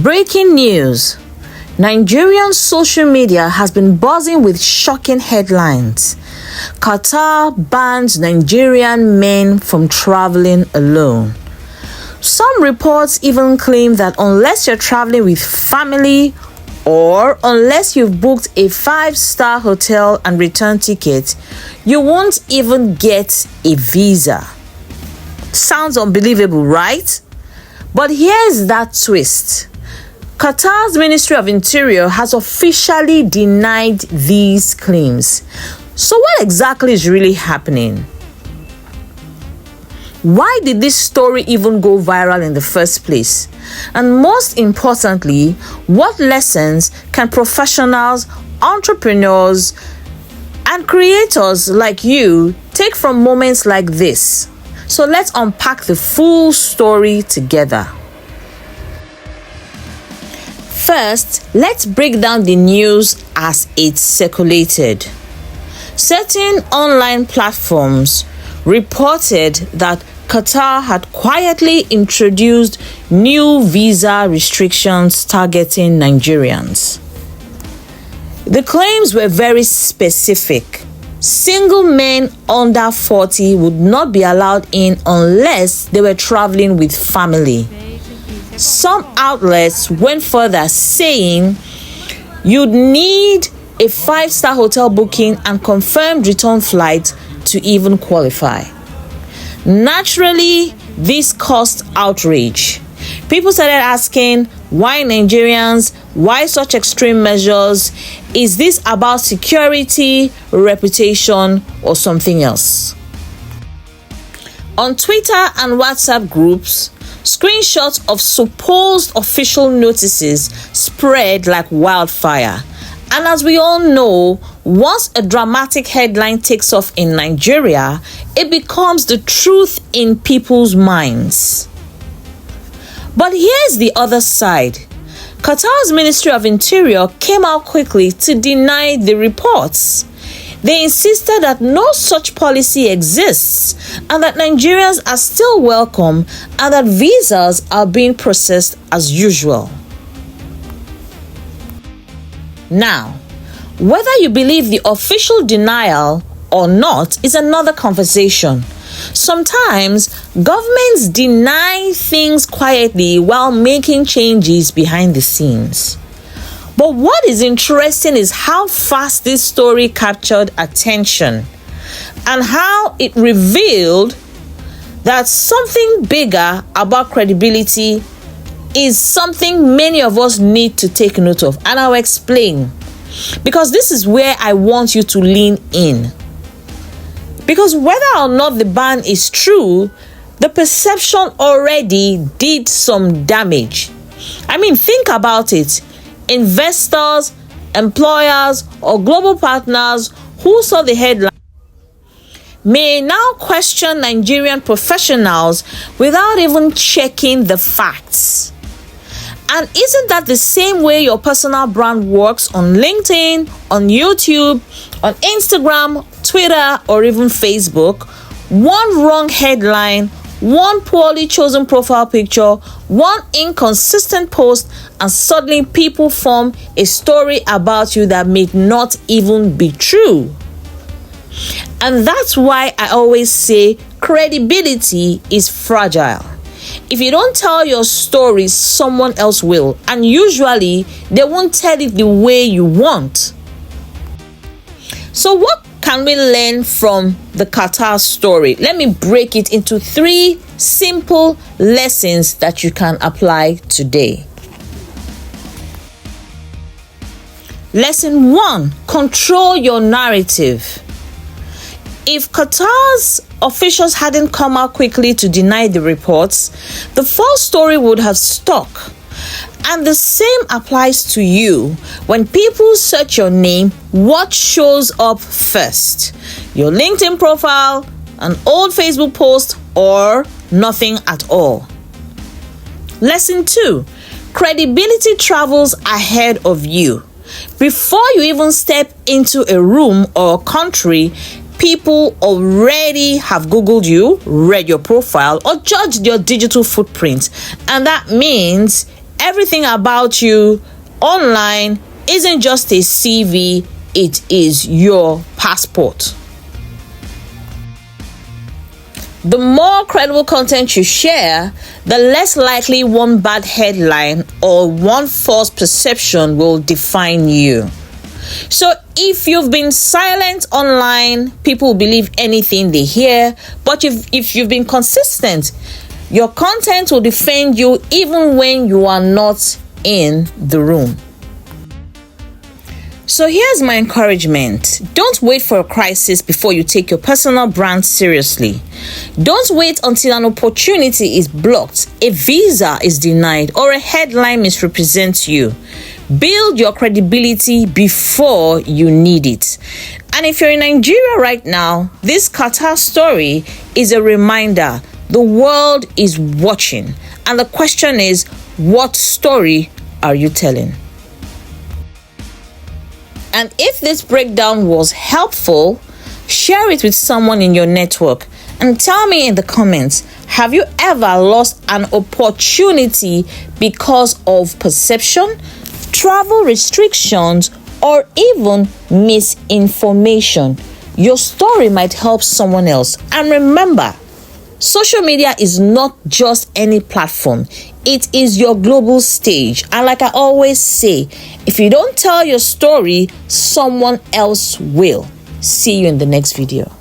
Breaking news. Nigerian social media has been buzzing with shocking headlines. Qatar bans Nigerian men from traveling alone. Some reports even claim that unless you're traveling with family or unless you've booked a 5-star hotel and return ticket, you won't even get a visa. Sounds unbelievable, right? But here's that twist. Qatar's Ministry of Interior has officially denied these claims. So what exactly is really happening? Why did this story even go viral in the first place? And most importantly, what lessons can professionals, entrepreneurs, and creators like you take from moments like this? So let's unpack the full story together. First, let's break down the news as it circulated. Certain online platforms reported that Qatar had quietly introduced new visa restrictions targeting Nigerians. The claims were very specific. Single men under 40 would not be allowed in unless they were traveling with family. Some outlets went further, saying you'd need a 5-star hotel booking and confirmed return flight to even qualify. Naturally, this caused outrage. People started asking, why Nigerians? Why such extreme measures? Is this about security, reputation, or something else? On Twitter and WhatsApp groups, screenshots of supposed official notices spread like wildfire. And as we all know, once a dramatic headline takes off in Nigeria, it becomes the truth in people's minds. But here's the other side. Qatar's Ministry of Interior came out quickly to deny the reports. They insisted that no such policy exists and that Nigerians are still welcome and that visas are being processed as usual. Now, whether you believe the official denial or not is another conversation. Sometimes governments deny things quietly while making changes behind the scenes. But what is interesting is how fast this story captured attention and how it revealed that something bigger about credibility is something many of us need to take note of. And I'll explain. Because this is where I want you to lean in. Because whether or not the ban is true, the perception already did some damage. I mean, think about it. Investors, employers, or global partners who saw the headline may now question Nigerian professionals without even checking the facts. And isn't that the same way your personal brand works on LinkedIn, on YouTube, on Instagram, Twitter, or even Facebook? One wrong headline, one poorly chosen profile picture, one inconsistent post, and suddenly people form a story about you that may not even be true. And that's why I always say credibility is fragile. If you don't tell your story, someone else will. And usually, they won't tell it the way you want. So what can we learn from the Qatar story? Let me break it into 3 simple lessons that you can apply today. Lesson 1, control your narrative. If Qatar's officials hadn't come out quickly to deny the reports, the false story would have stuck. And the same applies to you. When people search your name, what shows up first? Your LinkedIn profile, an old Facebook post, or nothing at all? Lesson 2, credibility travels ahead of you. Before you even step into a room or a country, people already have Googled you, read your profile, or judged your digital footprint. And that means everything about you online isn't just a CV, it is your passport. The more credible content you share, the less likely one bad headline or one false perception will define you. So if you've been silent online, people will believe anything they hear. But if you've been consistent, your content will defend you even when you are not in the room. So here's my encouragement. Don't wait for a crisis before you take your personal brand seriously. Don't wait until an opportunity is blocked, a visa is denied, or a headline misrepresents you. Build your credibility before you need it. And if you're in Nigeria right now, this Qatar story is a reminder. The world is watching. And the question is, what story are you telling? And if this breakdown was helpful, share it with someone in your network and tell me in the comments, have you ever lost an opportunity because of perception, travel restrictions, or even misinformation? Your story might help someone else. And remember, social media is not just any platform. It is your global stage. And like I always say, if you don't tell your story, someone else will. See you in the next video.